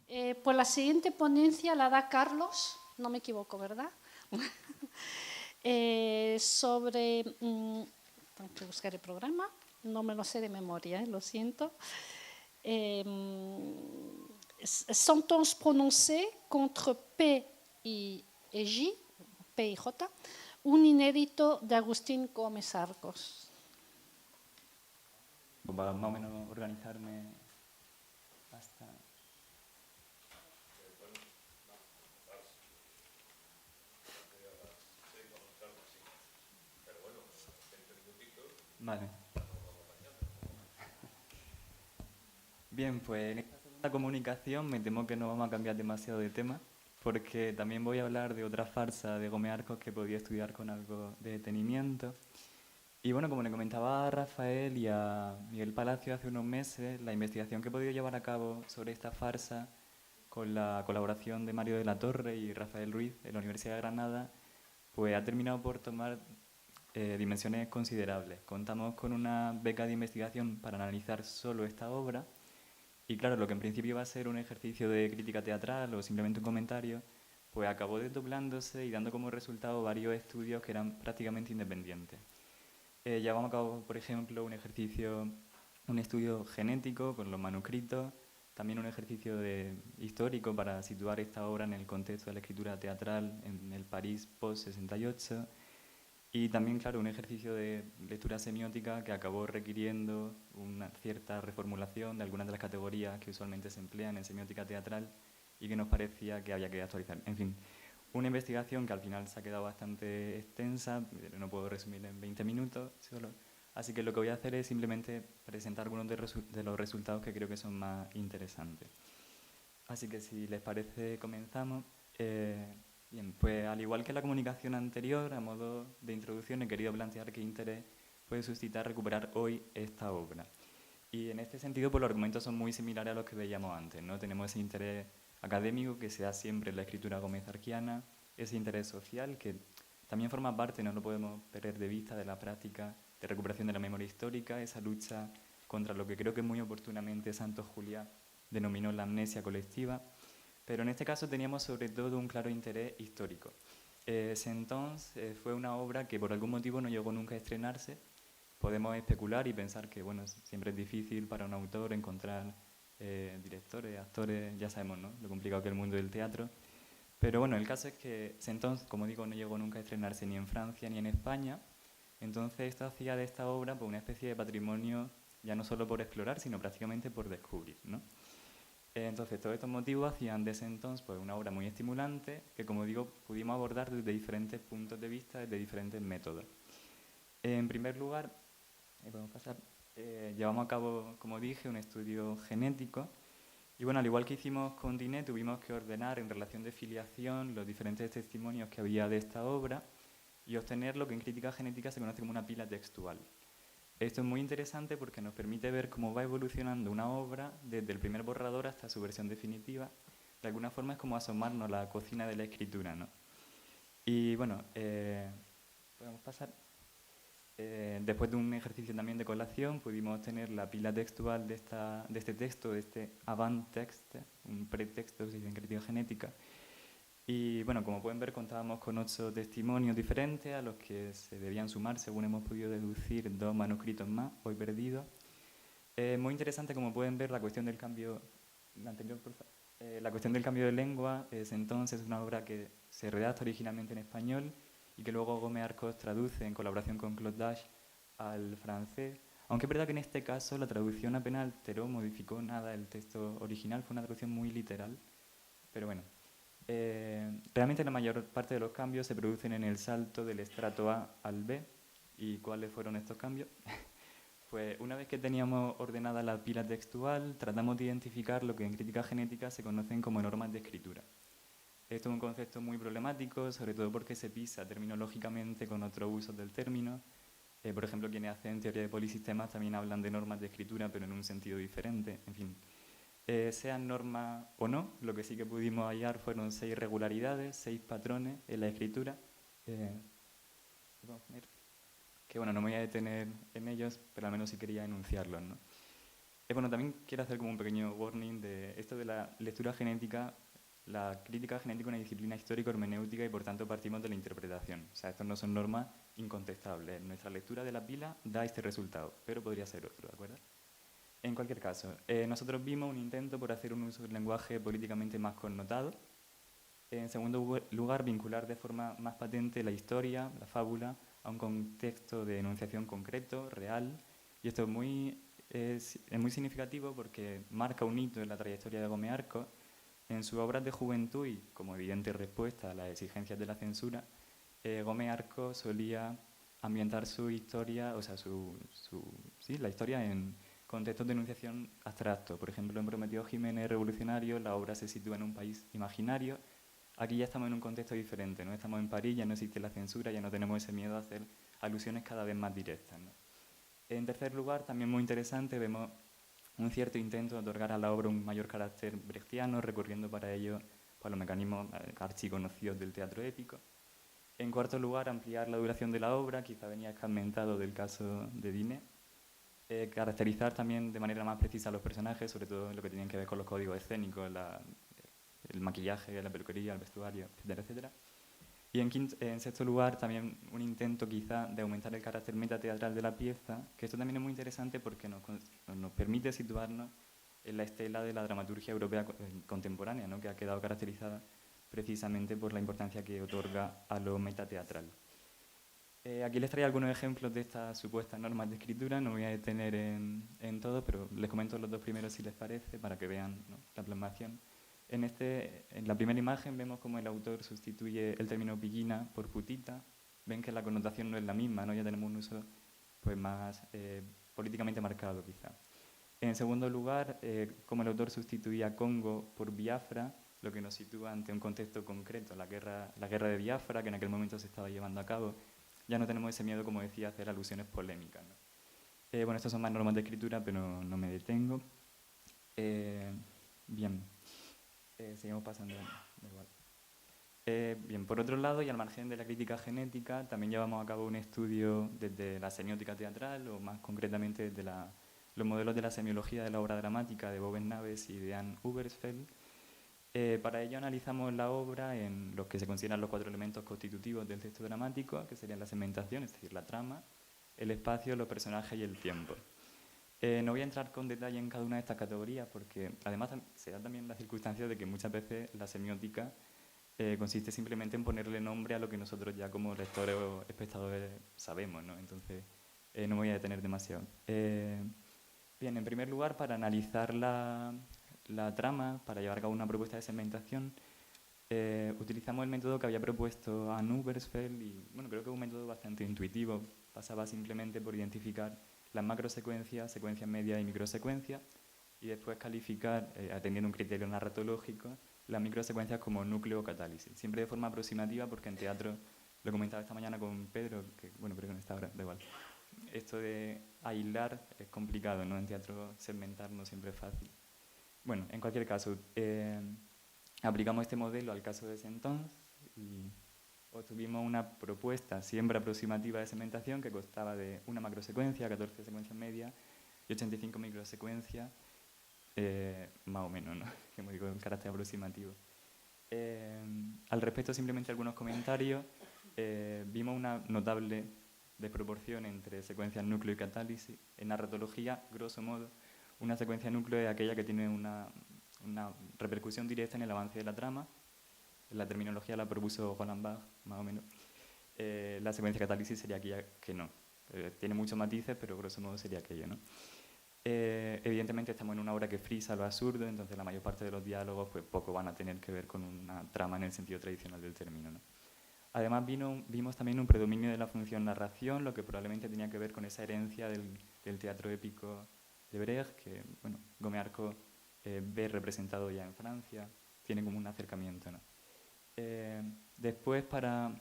Pues la siguiente ponencia la da Carlos, no me equivoco, ¿verdad? Sobre, tengo que buscar el programa, no me lo sé de memoria, lo siento. Sentence prononcée contre P y J, P y J, un inédito de Agustín Gómez Arcos. Para más o menos organizarme hasta... Vale. Bien, pues en esta segunda comunicación me temo que no vamos a cambiar demasiado de tema, porque también voy a hablar de otra farsa de Gómez Arcos que podía estudiar con algo de detenimiento. Y bueno, como le comentaba a Rafael y a Miguel Palacio hace unos meses, la investigación que he podido llevar a cabo sobre esta farsa con la colaboración de Mario de la Torre y Rafael Ruiz en la Universidad de Granada, pues ha terminado por tomar dimensiones considerables. Contamos con una beca de investigación para analizar solo esta obra y claro, lo que en principio iba a ser un ejercicio de crítica teatral o simplemente un comentario, pues acabó desdoblándose y dando como resultado varios estudios que eran prácticamente independientes. Llevamos a cabo, por ejemplo, un estudio genético con los manuscritos, también un ejercicio histórico para situar esta obra en el contexto de la escritura teatral en el París post-68, y también, claro, un ejercicio de lectura semiótica que acabó requiriendo una cierta reformulación de algunas de las categorías que usualmente se emplean en semiótica teatral y que nos parecía que había que actualizar. En fin, una investigación que al final se ha quedado bastante extensa, no puedo resumir en 20 minutos solo, así que lo que voy a hacer es simplemente presentar algunos de los resultados que creo que son más interesantes. Así que si les parece comenzamos. Bien, pues al igual que la comunicación anterior, a modo de introducción he querido plantear qué interés puede suscitar recuperar hoy esta obra. Y en este sentido, pues los argumentos son muy similares a los que veíamos antes, ¿no? Tenemos ese interés académico que se da siempre en la escritura gomezarquiana, ese interés social que también forma parte, no lo podemos perder de vista, de la práctica de recuperación de la memoria histórica, esa lucha contra lo que creo que muy oportunamente Santos Juliá denominó la amnesia colectiva, pero en este caso teníamos sobre todo un claro interés histórico. Sentons fue una obra que por algún motivo no llegó nunca a estrenarse. Podemos especular y pensar que bueno, siempre es difícil para un autor encontrar directores, actores, ya sabemos, ¿no?, lo complicado que es el mundo del teatro. Pero bueno, el caso es que Sentons, como digo, no llegó nunca a estrenarse ni en Francia ni en España. Entonces esto hacía de esta obra pues, una especie de patrimonio ya no solo por explorar, sino prácticamente por descubrir, ¿no? Entonces todos estos motivos hacían de Sentons pues, una obra muy estimulante que, como digo, pudimos abordar desde diferentes puntos de vista, desde diferentes métodos. En primer lugar, podemos pasar, llevamos a cabo, como dije, un estudio genético. Y bueno, al igual que hicimos con Diné, tuvimos que ordenar en relación de filiación los diferentes testimonios que había de esta obra y obtener lo que en crítica genética se conoce como una pila textual. Esto es muy interesante porque nos permite ver cómo va evolucionando una obra desde el primer borrador hasta su versión definitiva. De alguna forma es como asomarnos a la cocina de la escritura, ¿no? Y bueno, podemos pasar. Después de un ejercicio también de colación, pudimos obtener la pila textual de este texto, de este avant-text, un pretexto que se dice en crítica genética. Y bueno, como pueden ver, contábamos con 8 testimonios diferentes a los que se debían sumar, según hemos podido deducir, 2 manuscritos más, hoy perdidos. Muy interesante, como pueden ver, la cuestión del cambio, la anterior, por favor. La cuestión del cambio de lengua es entonces una obra que se redacta originalmente en español y que luego Gómez Arcos traduce en colaboración con Claude Dash al francés. Aunque es verdad que en este caso la traducción apenas alteró, modificó nada el texto original, fue una traducción muy literal, pero bueno. Realmente la mayor parte de los cambios se producen en el salto del estrato A al B. ¿Y cuáles fueron estos cambios? Pues una vez que teníamos ordenada la pila textual, tratamos de identificar lo que en crítica genética se conocen como normas de escritura. Esto es un concepto muy problemático, sobre todo porque se pisa terminológicamente con otros usos del término. Por ejemplo, quienes hacen teoría de polisistemas también hablan de normas de escritura, pero en un sentido diferente. En fin, sean normas o no, lo que sí que pudimos hallar fueron 6 regularidades, 6 patrones en la escritura. Que bueno, no me voy a detener en ellos, pero al menos sí quería enunciarlos, ¿no? Bueno, también quiero hacer como un pequeño warning de esto de la lectura genética. La crítica genética es una disciplina histórico-hermenéutica y por tanto partimos de la interpretación. O sea, estos no son normas incontestables. Nuestra lectura de la pila da este resultado, pero podría ser otro, ¿de acuerdo? En cualquier caso, nosotros vimos un intento por hacer un uso del lenguaje políticamente más connotado. En segundo lugar, vincular de forma más patente la historia, la fábula, a un contexto de enunciación concreto, real. Y esto es muy significativo porque marca un hito en la trayectoria de Gómez Arcos. En sus obras de juventud y como evidente respuesta a las exigencias de la censura, Gómez Arcos solía ambientar su historia, o sea, la historia en contextos de enunciación abstractos. Por ejemplo, en Prometeo Jiménez Revolucionario, la obra se sitúa en un país imaginario. Aquí ya estamos en un contexto diferente, ¿no? Estamos en París, ya no existe la censura, ya no tenemos ese miedo a hacer alusiones cada vez más directas, ¿no? En tercer lugar, también muy interesante, vemos un cierto intento de otorgar a la obra un mayor carácter brechtiano, recurriendo para ello a los mecanismos archiconocidos del teatro épico. En cuarto lugar, ampliar la duración de la obra, quizá venía escarmentado del caso de Diné. Caracterizar también de manera más precisa a los personajes, sobre todo en lo que tienen que ver con los códigos escénicos, el maquillaje, la peluquería, el vestuario, etcétera, etcétera. Y en sexto lugar, también un intento quizá de aumentar el carácter metateatral de la pieza, que esto también es muy interesante porque nos permite situarnos en la estela de la dramaturgia europea contemporánea, ¿no? Que ha quedado caracterizada precisamente por la importancia que otorga a lo metateatral. Aquí les traigo algunos ejemplos de estas supuestas normas de escritura, no me voy a detener en todo, pero les comento los dos primeros si les parece, para que vean, ¿no?, la plasmación. En la primera imagen vemos cómo el autor sustituye el término pillina por putita. Ven que la connotación no es la misma, ¿no? Ya tenemos un uso pues, más políticamente marcado, quizá. En segundo lugar, cómo el autor sustituía Congo por Biafra, lo que nos sitúa ante un contexto concreto, la guerra de Biafra, que en aquel momento se estaba llevando a cabo. Ya no tenemos ese miedo, como decía, a hacer alusiones polémicas, ¿no? Bueno, estas son más normas de escritura, pero no me detengo. Bien. Seguimos pasando. Da igual. Bien, por otro lado, y al margen de la crítica genética, también llevamos a cabo un estudio desde la semiótica teatral, o más concretamente desde los modelos de la semiología de la obra dramática de Boven Naves y de Anne Ubersfeld. Para ello analizamos la obra en los que se consideran los 4 elementos constitutivos del texto dramático, que serían la segmentación, es decir, la trama, el espacio, los personajes y el tiempo. No voy a entrar con detalle en cada una de estas categorías porque además se da también la circunstancia de que muchas veces la semiótica consiste simplemente en ponerle nombre a lo que nosotros ya como lectores o espectadores sabemos, ¿no? Entonces no me voy a detener demasiado. Bien, en primer lugar, para analizar la trama, para llevar a cabo una propuesta de segmentación, utilizamos el método que había propuesto Anne Ubersfeld y bueno, creo que es un método bastante intuitivo. Pasaba simplemente por identificar las macrosecuencias, secuencias medias y microsecuencias, y después calificar, atendiendo un criterio narratológico, las microsecuencias como núcleo o catálisis. Siempre de forma aproximativa, porque en teatro, lo comentaba esta mañana con Pedro, que bueno, creo que no está ahora, da igual. Esto de aislar es complicado, ¿no? En teatro segmentar no siempre es fácil. Bueno, en cualquier caso, aplicamos este modelo al caso de Sentons y obtuvimos una propuesta siempre aproximativa de segmentación que constaba de una macrosecuencia, 14 secuencias medias y 85 microsecuencias, más o menos, ¿no? Como digo, un carácter aproximativo. Al respecto, simplemente algunos comentarios. Vimos una notable desproporción entre secuencias núcleo y catálisis. En narratología, grosso modo, una secuencia núcleo es aquella que tiene una repercusión directa en el avance de la trama. La terminología la propuso Hollenbach, más o menos. La secuencia catálisis sería aquella que no. Tiene muchos matices, pero grosso modo sería aquello, ¿no? Evidentemente estamos en una obra que frisa lo absurdo, entonces la mayor parte de los diálogos pues poco van a tener que ver con una trama en el sentido tradicional del término, ¿no? Además vimos también un predominio de la función narración, lo que probablemente tenía que ver con esa herencia del teatro épico de Brecht, que bueno, Gómez Arcos ve representado ya en Francia, tiene como un acercamiento, ¿no? Después, para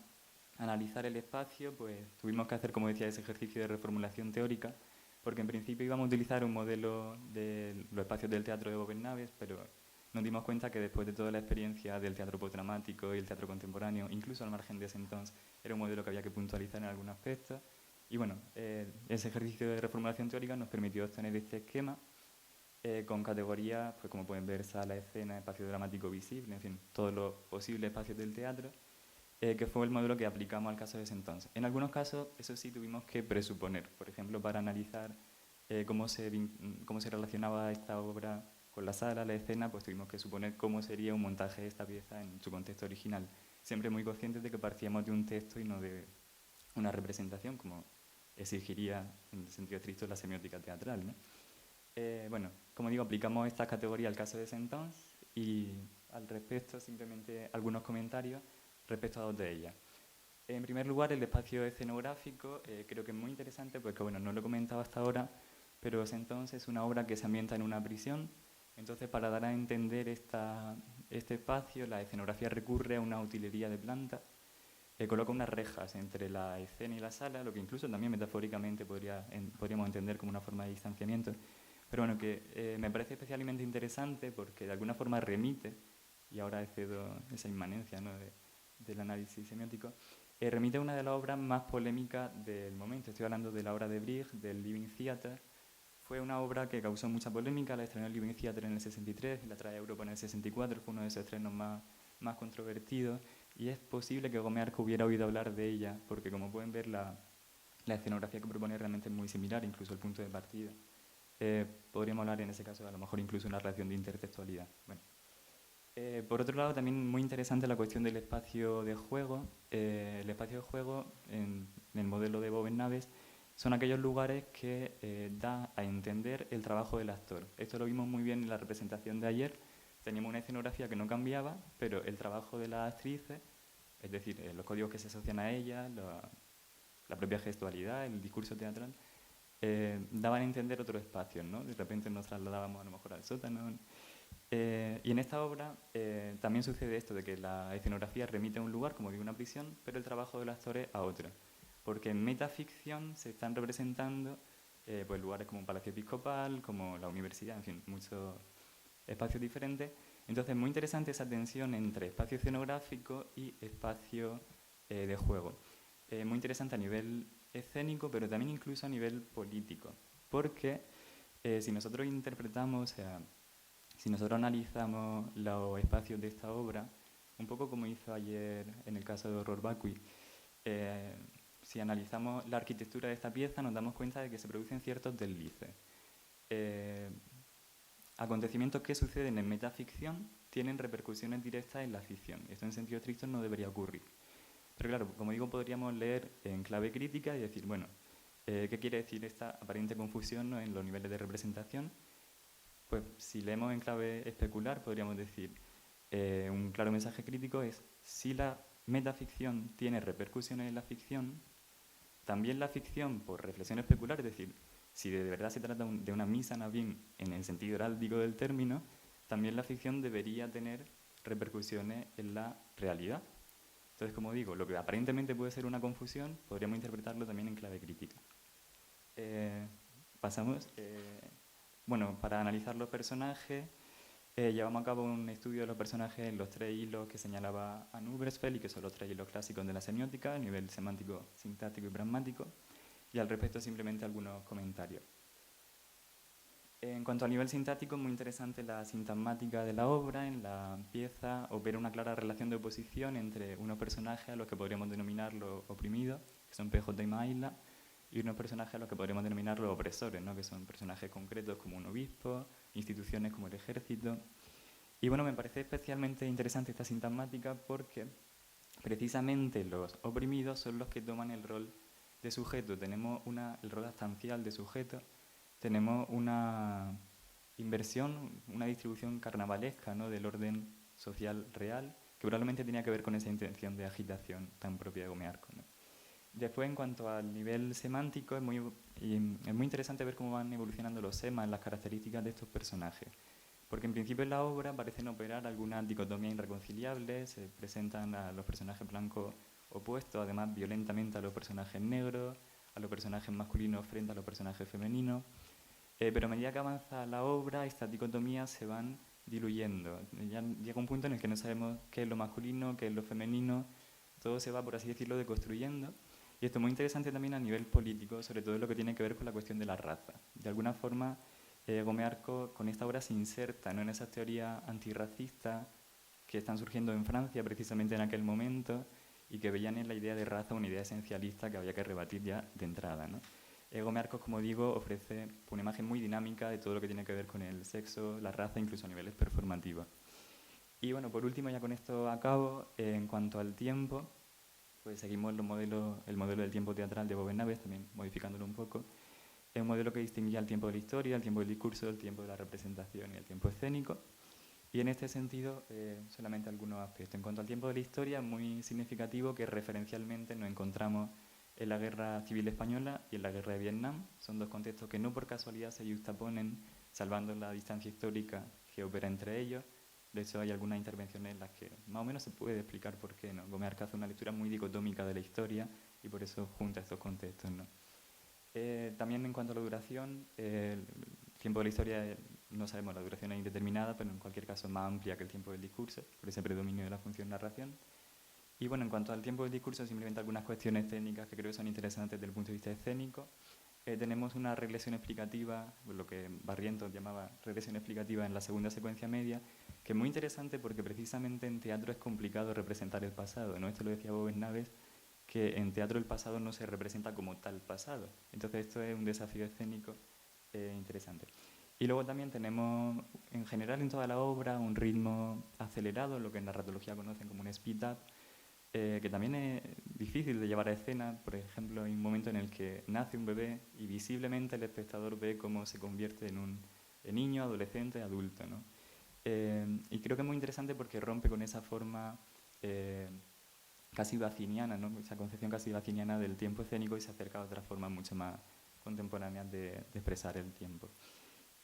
analizar el espacio, pues tuvimos que hacer, como decía, ese ejercicio de reformulación teórica, porque en principio íbamos a utilizar un modelo de los espacios del teatro de Boven Naves, pero nos dimos cuenta que después de toda la experiencia del teatro postdramático y el teatro contemporáneo, incluso al margen de ese entonces, era un modelo que había que puntualizar en algún aspecto. Y bueno, ese ejercicio de reformulación teórica nos permitió obtener este esquema. con categorías, pues como pueden ver, sala, escena, espacio dramático visible, en fin, todos los posibles espacios del teatro, que fue el modelo que aplicamos al caso de ese entonces. En algunos casos, eso sí, tuvimos que presuponer, por ejemplo, para analizar cómo se relacionaba esta obra con la sala, la escena, pues tuvimos que suponer cómo sería un montaje de esta pieza en su contexto original, siempre muy conscientes de que partíamos de un texto y no de una representación, como exigiría, en el sentido estricto, la semiótica teatral, ¿no? Bueno, como digo, aplicamos esta categoría al caso de Saint-Saëns y al respecto simplemente algunos comentarios respecto a dos de ellas. En primer lugar, el espacio escenográfico creo que es muy interesante porque, bueno, no lo he comentado hasta ahora, pero Saint-Saëns es una obra que se ambienta en una prisión. Entonces, para dar a entender este espacio, la escenografía recurre a una utilería de planta, coloca unas rejas entre la escena y la sala, lo que incluso también metafóricamente podríamos entender como una forma de distanciamiento. Pero bueno, que me parece especialmente interesante porque de alguna forma remite, y ahora excedo esa inmanencia, ¿no?, del análisis semiótico, remite a una de las obras más polémicas del momento. Estoy hablando de la obra de Brieg, del Living Theatre. Fue una obra que causó mucha polémica, la estrenó el Living Theatre en el 63 y la trae a Europa en el 64, fue uno de esos estrenos más controvertidos, y es posible que Gómez Arco hubiera oído hablar de ella, porque como pueden ver la escenografía que propone realmente es muy similar, incluso el punto de partida. Podríamos hablar en ese caso a lo mejor incluso una relación de intertextualidad. Bueno. Por otro lado, también muy interesante la cuestión del espacio de juego. El espacio de juego, en el modelo de Boven-Naves, son aquellos lugares que da a entender el trabajo del actor. Esto lo vimos muy bien en la representación de ayer. Teníamos una escenografía que no cambiaba, pero el trabajo de las actrices, es decir, los códigos que se asocian a ellas, la propia gestualidad, el discurso teatral, daban a entender otro espacio, ¿no? De repente nos trasladábamos a lo mejor al sótano. Y en esta obra también sucede esto, de que la escenografía remite a un lugar, como digo, una prisión, pero el trabajo de los actores a otro. Porque en metaficción se están representando pues lugares como un palacio episcopal, como la universidad, en fin, muchos espacios diferentes. Entonces, muy interesante esa tensión entre espacio escenográfico y espacio de juego. Muy interesante a nivel escénico, pero también incluso a nivel político. Porque si nosotros interpretamos, si nosotros analizamos los espacios de esta obra, un poco como hizo ayer en el caso de Horror Vacui, si analizamos la arquitectura de esta pieza nos damos cuenta de que se producen ciertos deslices. Acontecimientos que suceden en metaficción tienen repercusiones directas en la ficción. Esto en sentido estricto no debería ocurrir. Pero claro, como digo, podríamos leer en clave crítica y decir, bueno, ¿qué quiere decir esta aparente confusión, ¿no?, en los niveles de representación? Pues si leemos en clave especular, podríamos decir, un claro mensaje crítico es, si la metaficción tiene repercusiones en la ficción, también la ficción, por reflexión especular, es decir, si de verdad se trata de una mise en abîme en el sentido heráldico del término, también la ficción debería tener repercusiones en la realidad. Entonces, como digo, lo que aparentemente puede ser una confusión, podríamos interpretarlo también en clave crítica. Pasamos. Bueno, para analizar los personajes, llevamos a cabo un estudio de los personajes en los tres hilos que señalaba Anne Ubresfeld y que son los tres hilos clásicos de la semiótica, a nivel semántico, sintáctico y pragmático, y al respecto simplemente algunos comentarios. En cuanto a nivel sintáctico, es muy interesante la sintagmática de la obra. En la pieza opera una clara relación de oposición entre unos personajes a los que podríamos denominar los oprimidos, que son PJ y Maíla, y unos personajes a los que podríamos denominar los opresores, ¿no?, que son personajes concretos como un obispo, instituciones como el ejército. Y bueno, me parece especialmente interesante esta sintagmática porque precisamente los oprimidos son los que toman el rol de sujeto. Tenemos el rol astancial de sujeto, tenemos una inversión, una distribución carnavalesca, ¿no?, del orden social real, que probablemente tenía que ver con esa intención de agitación tan propia de Gómez Arco, ¿no? Después, en cuanto al nivel semántico, es muy interesante ver cómo van evolucionando los semas, las características de estos personajes. Porque en principio en la obra parecen operar algunas dicotomías irreconciliables, se presentan a los personajes blancos opuestos, además violentamente a los personajes negros, a los personajes masculinos frente a los personajes femeninos. Pero a medida que avanza la obra, estas dicotomías se van diluyendo. Ya llega un punto en el que no sabemos qué es lo masculino, qué es lo femenino, todo se va, por así decirlo, deconstruyendo. Y esto es muy interesante también a nivel político, sobre todo lo que tiene que ver con la cuestión de la raza. De alguna forma, Gomearco con esta obra se inserta, ¿no?, en esas teorías antirracistas que están surgiendo en Francia precisamente en aquel momento y que veían en la idea de raza una idea esencialista que había que rebatir ya de entrada, ¿no? Gomearco, como digo, ofrece una imagen muy dinámica de todo lo que tiene que ver con el sexo, la raza, incluso a niveles performativos. Y bueno, por último, ya con esto acabo, en cuanto al tiempo, pues seguimos el modelo del tiempo teatral de Boven-Naves, también modificándolo un poco. Es un modelo que distinguía el tiempo de la historia, el tiempo del discurso, el tiempo de la representación y el tiempo escénico. Y en este sentido, solamente algunos aspectos. En cuanto al tiempo de la historia, es muy significativo que referencialmente nos encontramos en la Guerra Civil Española y en la Guerra de Vietnam. Son dos contextos que no por casualidad se juxtaponen, salvando la distancia histórica que opera entre ellos. De hecho, hay algunas intervenciones en las que más o menos se puede explicar por qué, ¿no? Gomearco hace una lectura muy dicotómica de la historia y por eso junta estos contextos, ¿no? También en cuanto a la duración, el tiempo de la historia, no sabemos, la duración es indeterminada, pero en cualquier caso es más amplia que el tiempo del discurso, por ese predominio de la función narración. Y bueno, en cuanto al tiempo del discurso, simplemente algunas cuestiones técnicas que creo que son interesantes desde el punto de vista escénico. Tenemos una regresión explicativa, lo que Barrientos llamaba regresión explicativa en la segunda secuencia media, que es muy interesante porque precisamente en teatro es complicado representar el pasado, ¿no? Esto lo decía Boven-Naves, que en teatro el pasado no se representa como tal pasado. Entonces esto es un desafío escénico interesante. Y luego también tenemos, en general en toda la obra, un ritmo acelerado, lo que en narratología conocen como un speed up, que también es difícil de llevar a escena. Por ejemplo, hay un momento en el que nace un bebé y visiblemente el espectador ve cómo se convierte en un niño, adolescente, adulto, ¿no? Y creo que es muy interesante porque rompe con esa forma casi baciniana, ¿no? Esa concepción casi baciniana del tiempo escénico y se acerca a otras formas mucho más contemporáneas de expresar el tiempo.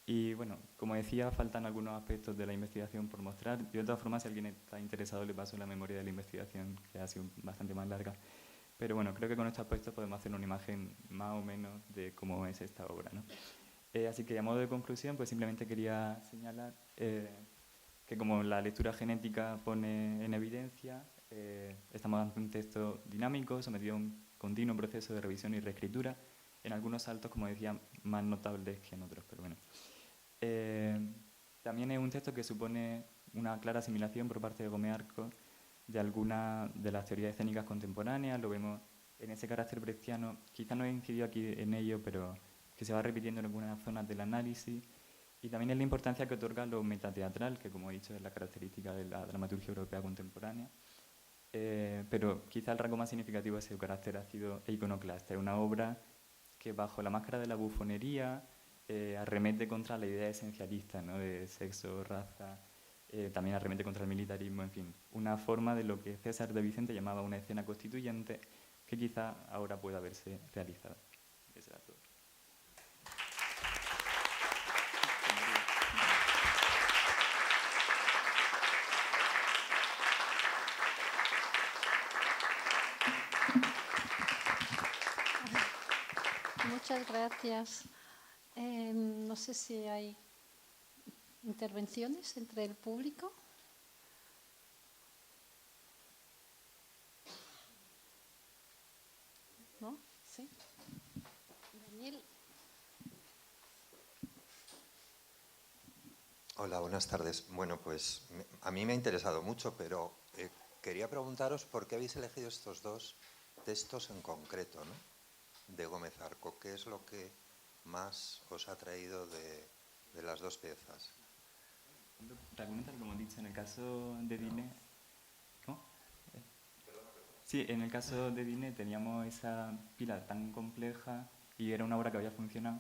Y bueno, como decía, faltan algunos aspectos de la investigación por mostrar. Yo, de todas formas, si alguien está interesado, le paso la memoria de la investigación, que ha sido bastante más larga. Pero bueno, creo que con estos aspectos podemos hacer una imagen más o menos de cómo es esta obra, ¿no? Así que a modo de conclusión, pues simplemente quería señalar que como la lectura genética pone en evidencia, estamos ante un texto dinámico, sometido a un continuo proceso de revisión y reescritura, en algunos saltos, como decía, más notables que en otros, pero bueno. También es un texto que supone una clara asimilación por parte de Gomearco de algunas de las teorías escénicas contemporáneas. Lo vemos en ese carácter brechtiano, quizá no he incidido aquí en ello, pero que se va repitiendo en algunas zonas del análisis, y también es la importancia que otorga lo metateatral, que como he dicho es la característica de la dramaturgia europea contemporánea. Pero quizá el rasgo más significativo es su carácter ácido e iconoclasta. Es una obra que bajo la máscara de la bufonería arremete contra la idea esencialista, ¿no?, de sexo, raza, también arremete contra el militarismo, en fin, una forma de lo que César de Vicente llamaba una escena constituyente que quizá ahora pueda verse realizada. Eso era todo. Muchas gracias. No sé si hay intervenciones entre el público. ¿No? Sí. Daniel. Hola, buenas tardes. Bueno, pues a mí me ha interesado mucho, pero quería preguntaros por qué habéis elegido estos dos textos en concreto, ¿no?, de Gómez Arco. ¿Qué es lo que más os ha traído de las dos piezas? Para comentar, como he dicho, en el caso de Diné... ¿Cómo? Sí, en el caso de Diné teníamos esa pila tan compleja y era una obra que había funcionado,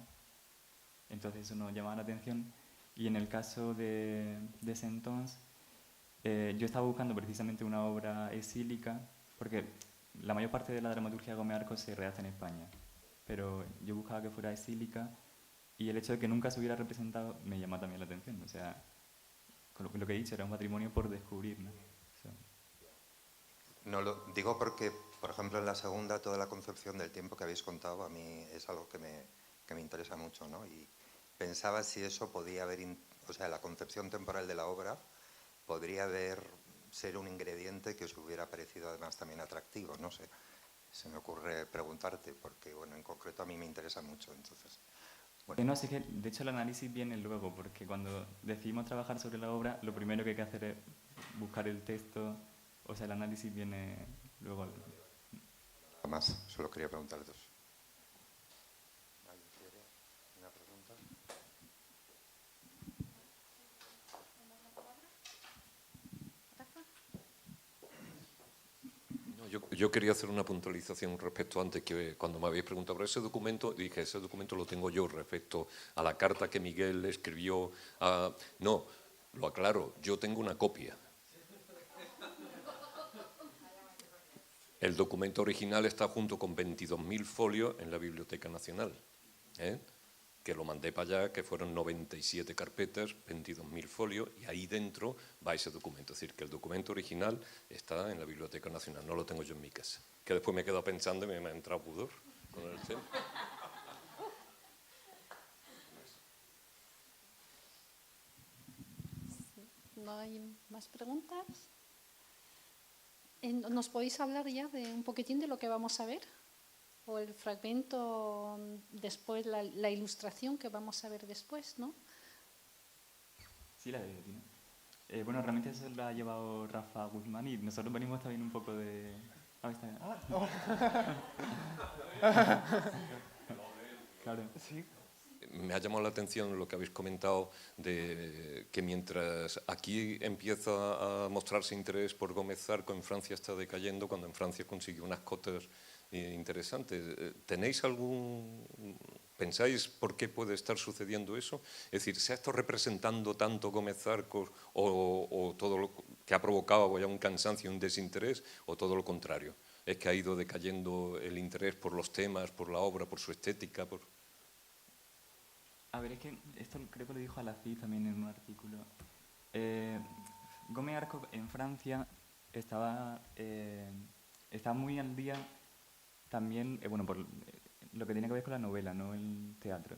entonces eso nos llamaba la atención. Y en el caso de Sentons, yo estaba buscando precisamente una obra exílica, porque la mayor parte de la dramaturgia de Gómez Arco se redacta en España, pero yo buscaba que fuera exílica y el hecho de que nunca se hubiera representado me llama también la atención. O sea, con lo que he dicho, era un patrimonio por descubrir, ¿no? O sea, No lo digo porque, por ejemplo, en la segunda, toda la concepción del tiempo que habéis contado a mí es algo que me interesa mucho, ¿no? Y pensaba si eso podía haber, o sea, la concepción temporal de la obra podría ser un ingrediente que os hubiera parecido además también atractivo, no sé. Se me ocurre preguntarte porque, bueno, en concreto a mí me interesa mucho, entonces No, sé que de hecho el análisis viene luego, porque cuando decidimos trabajar sobre la obra, lo primero que hay que hacer es buscar el texto, o sea, el análisis viene luego. Nada más, solo quería preguntarle dos. ¿Alguien quiere una pregunta? No, yo quería hacer una puntualización respecto antes, que cuando me habéis preguntado por ese documento, dije, ese documento lo tengo yo respecto a la carta que Miguel le escribió a... No, lo aclaro, yo tengo una copia. El documento original está junto con 22.000 folios en la Biblioteca Nacional, que lo mandé para allá, que fueron 97 carpetas, 22.000 folios, y ahí dentro va ese documento. Es decir, que el documento original está en la Biblioteca Nacional, no lo tengo yo en mi casa. Que después me he quedado pensando y me ha entrado pudor con el tema. ¿No hay más preguntas? ¿Nos podéis hablar ya de un poquitín de lo que vamos a ver? O el fragmento, después la ilustración que vamos a ver después, ¿no? Sí, la de Tina. Bueno, realmente eso lo ha llevado Rafa Guzmán y nosotros venimos también un poco de... Ah, está bien. Claro. Sí. Me ha llamado la atención lo que habéis comentado de que mientras aquí empieza a mostrarse interés por Gómez Zarco, en Francia está decayendo, cuando en Francia consiguió unas cotas interesantes. ¿Tenéis pensáis por qué puede estar sucediendo eso? Es decir, ¿se ha estado representando tanto Gómez Zarco o todo lo que ha provocado ya un cansancio, un desinterés, o todo lo contrario? ¿Es que ha ido decayendo el interés por los temas, por la obra, por su estética? A ver, es que esto creo que lo dijo Alacid también en un artículo. Gómez Arco en Francia estaba muy al día también, bueno, por lo que tiene que ver con la novela, no el teatro.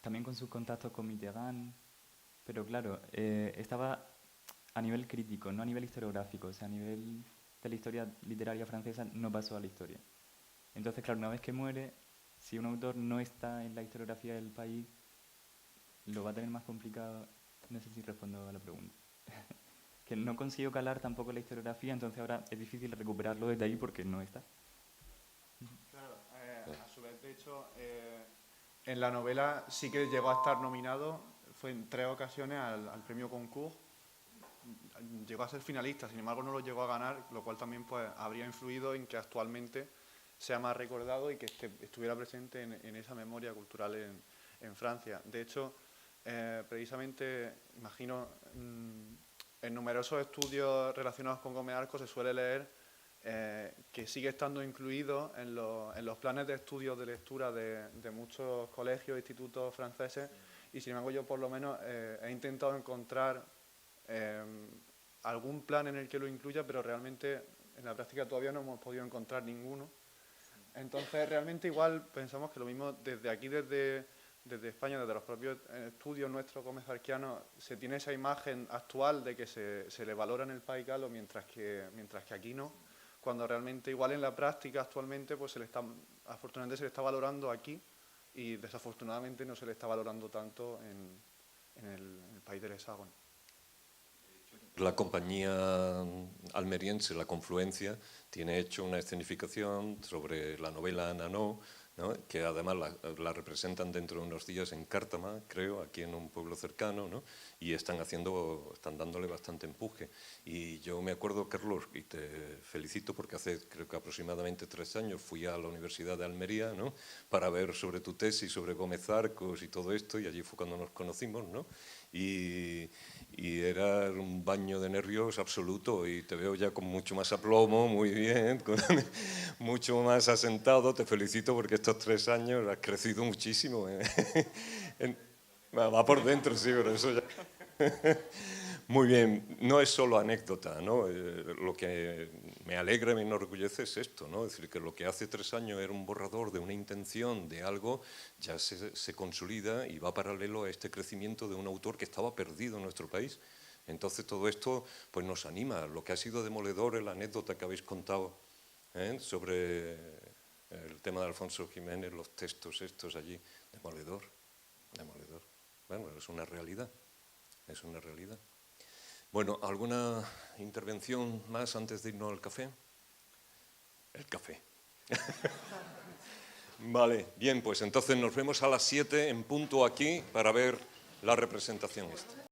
También con sus contactos con Mitterrand, pero claro, estaba a nivel crítico, no a nivel historiográfico, o sea, a nivel de la historia literaria francesa no pasó a la historia. Entonces, claro, una vez que muere, si un autor no está en la historiografía del país, lo va a tener más complicado. No sé si respondo a la pregunta. Que no consigo calar tampoco la historiografía, entonces ahora es difícil recuperarlo desde ahí porque no está. Claro, a su vez, de hecho, en la novela sí que llegó a estar nominado, fue en 3 ocasiones al premio Goncourt, llegó a ser finalista, sin embargo no lo llegó a ganar, lo cual también pues habría influido en que actualmente sea más recordado y que estuviera presente en esa memoria cultural en Francia. De hecho, precisamente, imagino, en numerosos estudios relacionados con Gómez Arco se suele leer que sigue estando incluido en los planes de estudios de lectura de muchos colegios e institutos franceses, y sin embargo yo por lo menos he intentado encontrar algún plan en el que lo incluya, pero realmente en la práctica todavía no hemos podido encontrar ninguno. Entonces realmente igual pensamos que lo mismo desde aquí, desde España, desde los propios estudios nuestros gómez-zarquianos, se tiene esa imagen actual de que se le valora en el país galo, mientras que aquí no, cuando realmente igual en la práctica actualmente pues afortunadamente se le está valorando aquí y desafortunadamente no se le está valorando tanto en el país del hexágono. La compañía almeriense, La Confluencia, tiene hecho una escenificación sobre la novela Nanó, ¿no? Que además la representan dentro de unos días en Cártama, creo, aquí en un pueblo cercano, ¿no? Y están dándole bastante empuje. Y yo me acuerdo, Carlos, y te felicito porque hace creo que aproximadamente 3 años fui a la Universidad de Almería, ¿no? Para ver sobre tu tesis, sobre Gómez Arcos y todo esto, y allí fue cuando nos conocimos, ¿no? Y era un baño de nervios absoluto, y te veo ya con mucho más aplomo, muy bien, mucho más asentado. Te felicito porque estos 3 años has crecido muchísimo. Va por dentro, sí, pero eso ya... Muy bien, no es solo anécdota, ¿no? Lo que me alegra y me enorgullece es esto, ¿no? Es decir, que lo que hace 3 años era un borrador de una intención, de algo, ya se consolida y va paralelo a este crecimiento de un autor que estaba perdido en nuestro país. Entonces todo esto pues nos anima. Lo que ha sido demoledor es la anécdota que habéis contado sobre El tema de Alfonso Jiménez, los textos estos allí, demoledor, demoledor. Bueno, es una realidad, es una realidad. Bueno, ¿alguna intervención más antes de irnos al café? El café. Vale, bien, pues entonces nos vemos a las 7 en punto aquí para ver la representación esta.